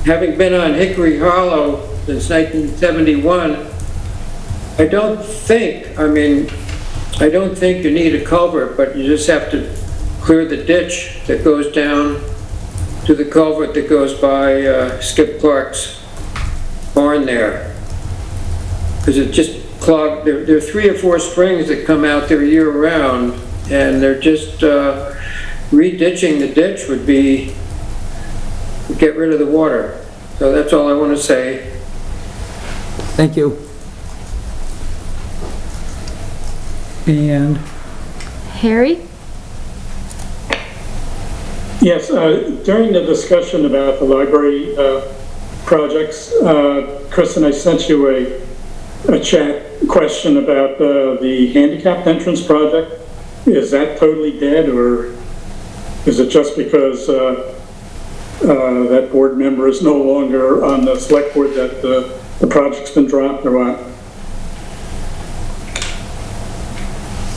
Having been on Hickory Hollow since 1971, I don't think you need a culvert, but you just have to clear the ditch that goes down to the culvert that goes by Skip Clark's barn there. Because it just clogged, there are 3 or 4 springs that come out there year round, and they're just, re-ditching the ditch would get rid of the water. So that's all I want to say. Thank you. And Harry? Yes, during the discussion about the library projects, Chris and I sent you a chat question about the handicapped entrance project. Is that totally dead, or is it just because that board member is no longer on the select board that the project's been dropped, or what?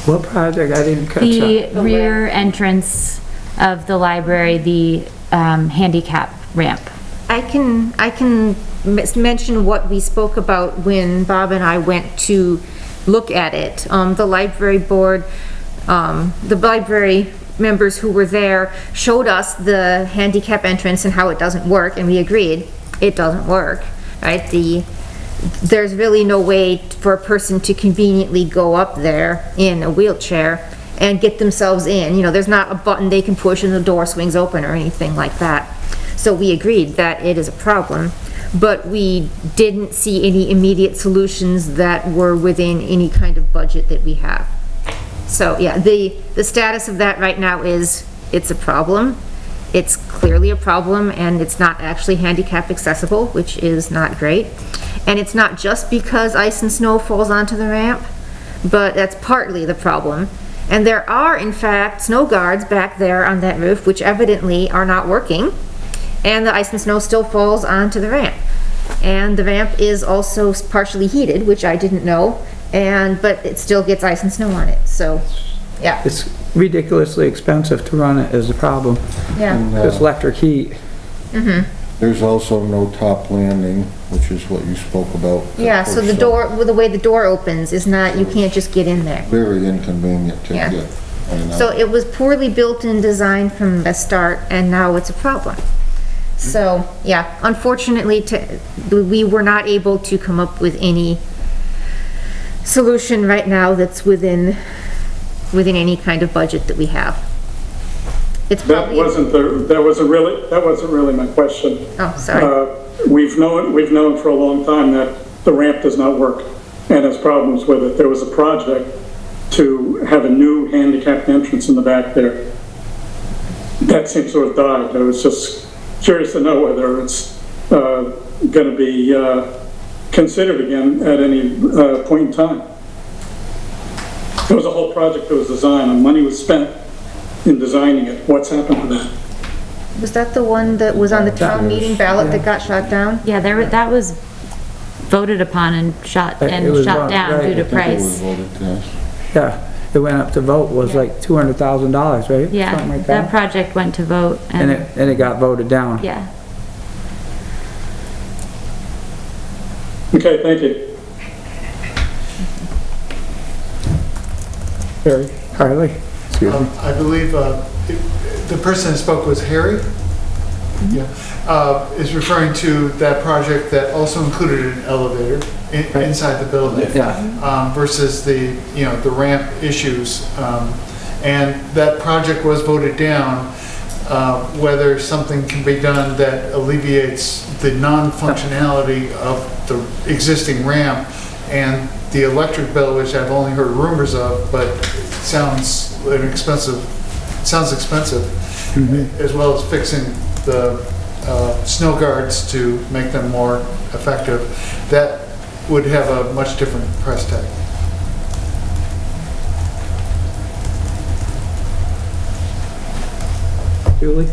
what project? I didn't catch The that. rear entrance of the library, the handicap ramp. I can mention what we spoke about when Bob and I went to look at it. The library board, the library members who were there showed us the handicap entrance and how it doesn't work, and we agreed it doesn't work, right? There's really no way for a person to conveniently go up there in a wheelchair and get themselves in. You know, there's not a button they can push and the door swings open or anything like that. So we agreed that it is a problem, but we didn't see any immediate solutions that were within any kind of budget that we have. So yeah, the status of that right now is it's a problem. It's clearly a problem, and it's not actually handicap accessible, which is not great. And it's not just because ice and snow falls onto the ramp, but that's partly the problem. And there are, in fact, snow guards back there on that roof, which evidently are not working. And the ice and snow still falls onto the ramp. And the ramp is also partially heated, which I didn't know, but it still gets ice and snow on it, so, yeah. It's ridiculously expensive to run it is the problem. Yeah. And, This electric heat. there's also no top landing, which is what you spoke about. Yeah, so the door, well, the way the door opens is not, you can't just get in there. Very inconvenient to Yeah. get. And, So it was poorly built and designed from the start, and now it's a problem. So, yeah, unfortunately, we were not able to come up with any solution right now that's within any kind of budget that we have. It's That probably, wasn't really my question. oh, sorry. We've known for a long time that the ramp does not work and has problems with it. There was a project to have a new handicapped entrance in the back there. That seems to have died. I was just curious to know whether it's going to be considered again at any point in time. There was a whole project that was designed and money was spent in designing it. What's happened to that? Was that the one that was on the town meeting ballot that got shot down? Yeah, that was voted upon and shot It was shot voted, down right. due to I think it was price. voted, yes. Yeah, it went up to vote, was like $200,000, right? Yeah, Something like that project went to vote And it got voted down. yeah. Okay, thank you. Harley? I believe the person that spoke was Harry. Yeah, is referring to that project that also included an elevator inside the building. Yeah. Versus the, the ramp issues. And that project was voted down. Whether something can be done that alleviates the non-functionality of the existing ramp and the electric bill, which I've only heard rumors of, but sounds expensive, as well as fixing the snow guards to make them more effective. That would have a much different price tag. Julie?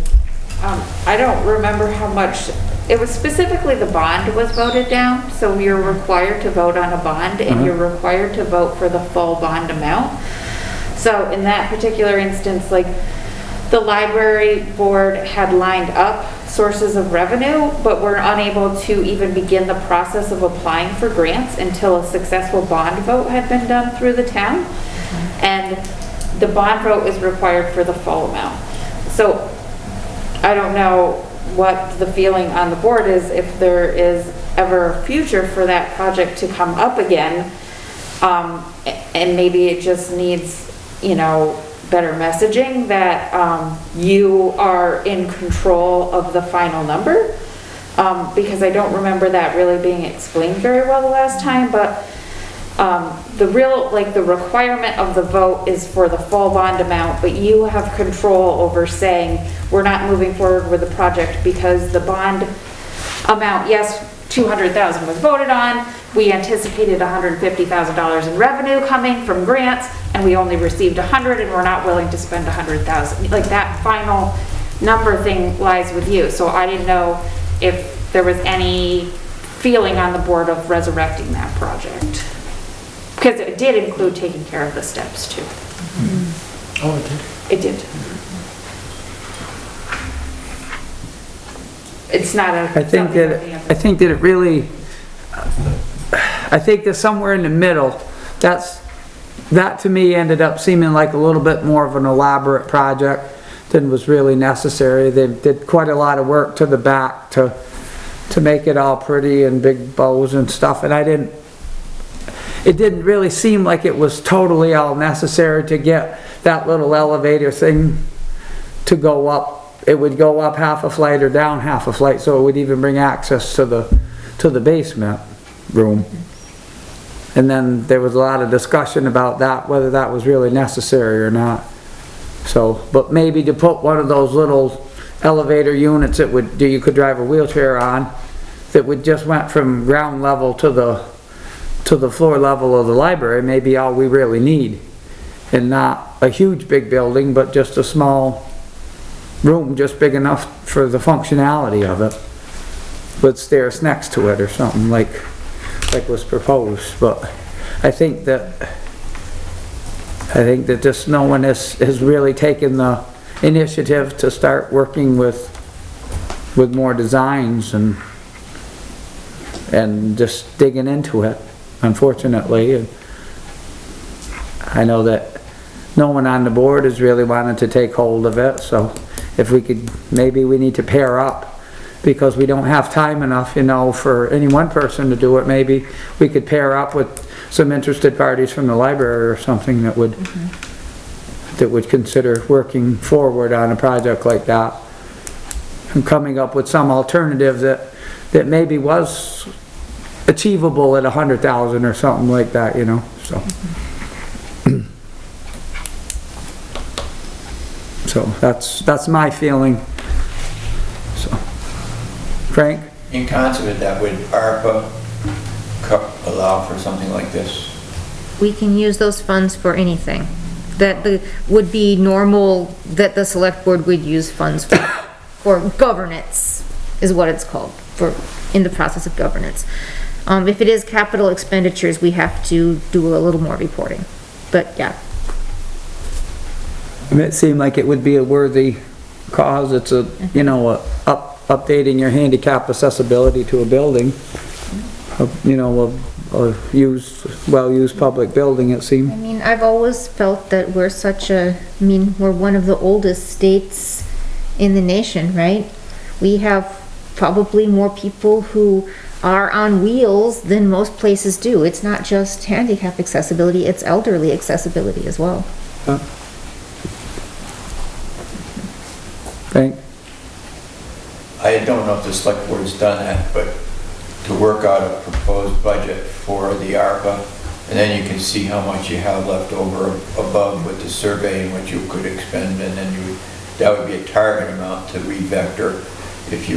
I don't remember how much, it was specifically the bond was voted down, so you're required to vote on a bond and you're required to vote for the full bond amount. So in that particular instance, like the library board had lined up sources of revenue, but were unable to even begin the process of applying for grants until a successful bond vote had been done through the town. And the bond vote is required for the full amount. So I don't know what the feeling on the board is, if there is ever a future for that project to come up again. And maybe it just needs, better messaging that you are in control of the final number. Because I don't remember that really being explained very well the last time, but the requirement of the vote is for the full bond amount, but you have control over saying, we're not moving forward with the project because the bond amount, yes, 200,000 was voted on, we anticipated $150,000 in revenue coming from grants, and we only received 100, and we're not willing to spend 100,000. Like, that final number thing lies with you, so I didn't know if there was any feeling on the board of resurrecting that project. Because it did include taking care of the steps too. Oh, it did? It did. It's not a. I think that it really, I think that somewhere in the middle, that to me ended up seeming like a little bit more of an elaborate project than was really necessary. They did quite a lot of work to the back to make it all pretty and big bows and stuff, and it didn't really seem like it was totally all necessary to get that little elevator thing to go up. It would go up half a flight or down half a flight, so it would even bring access to the basement room. And then there was a lot of discussion about that, whether that was really necessary or not. So, but maybe to put one of those little elevator units that you could drive a wheelchair on, that would just went from ground level to the floor level of the library, may be all we really need, and not a huge big building, but just a small room, just big enough for the functionality of it, with stairs next to it or something like was proposed. But I think that just no one has really taken the initiative to start working with more designs and just digging into it, unfortunately. And I know that no one on the board has really wanted to take hold of it, so if we could, maybe we need to pair up, because we don't have time enough, you know, for any one person to do it. Maybe we could pair up with some interested parties from the library or something that would consider working forward on a project like that, and coming up with some alternative that maybe was achievable at 100,000 or something like that, you know, so. So that's my feeling. So, Frank? In concert with that, would ARPA allow for something like this? We can use those funds for anything that would be normal, that the select board would use funds for governance, is what it's called, in the process of governance. If it is capital expenditures, we have to do a little more reporting, but yeah. It seemed like it would be a worthy cause. It's you know, updating your handicap accessibility to a building, you know, a well-used public building, it seemed. I mean, I've always felt that we're we're one of the oldest states in the nation, right? We have probably more people who are on wheels than most places do. It's not just handicap accessibility, it's elderly accessibility as well. Frank? I don't know if the select board's done that, but to work out a proposed budget for the ARPA, and then you can see how much you have left over above with the survey and what you could expend, and then that would be a target amount to re-vector if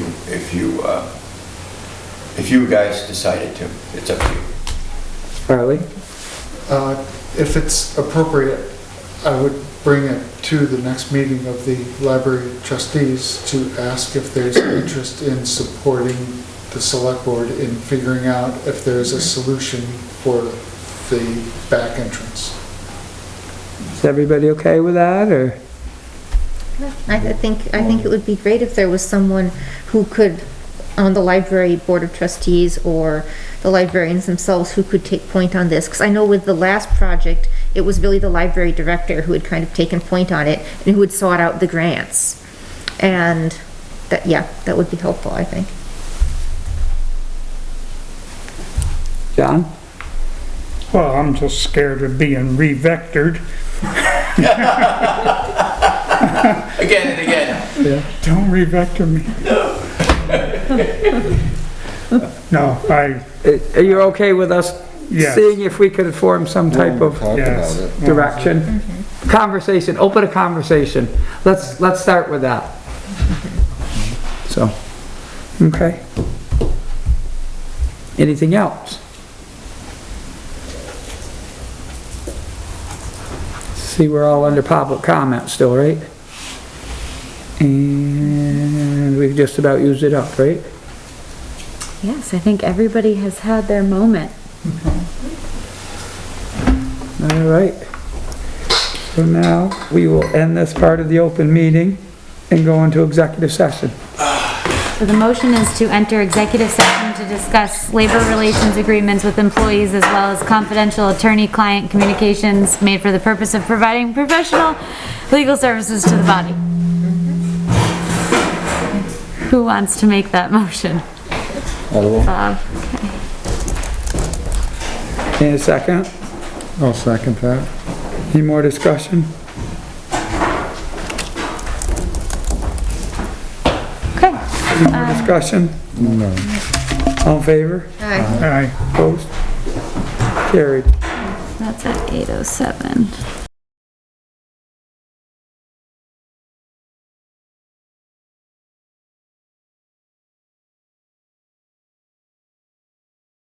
you guys decided to. It's up to you. Charlie? If it's appropriate, I would bring it to the next meeting of the library trustees to ask if there's interest in supporting the select board in figuring out if there's a solution for the back entrance. Is everybody okay with that, or? I think it would be great if there was someone who could, on the library board of trustees or the librarians themselves, who could take point on this. Because I know with the last project, it was really the library director who had kind of taken point on it and who had sought out the grants. And that would be helpful, I think. John? Well, I'm just scared of being re-vectored. Again and again. Yeah. Don't re-vector me. No, Are you okay with us Yes. seeing if we could form some type of Yes. direction? Conversation, open a conversation. Let's start with that. So, okay. Anything else? See, we're all under public comment still, right? And we've just about used it up, right? Yes, I think everybody has had their moment. All right. So now we will end this part of the open meeting and go into executive session. So the motion is to enter executive session to discuss labor relations agreements with employees as well as confidential attorney-client communications made for the purpose of providing professional legal services to the body. Who wants to make that motion? Bob, okay. In a second. I'll second that. Any more discussion? Okay. Any more discussion? No. All in favor? Aye. Opposed? Carried. That's at 8:07.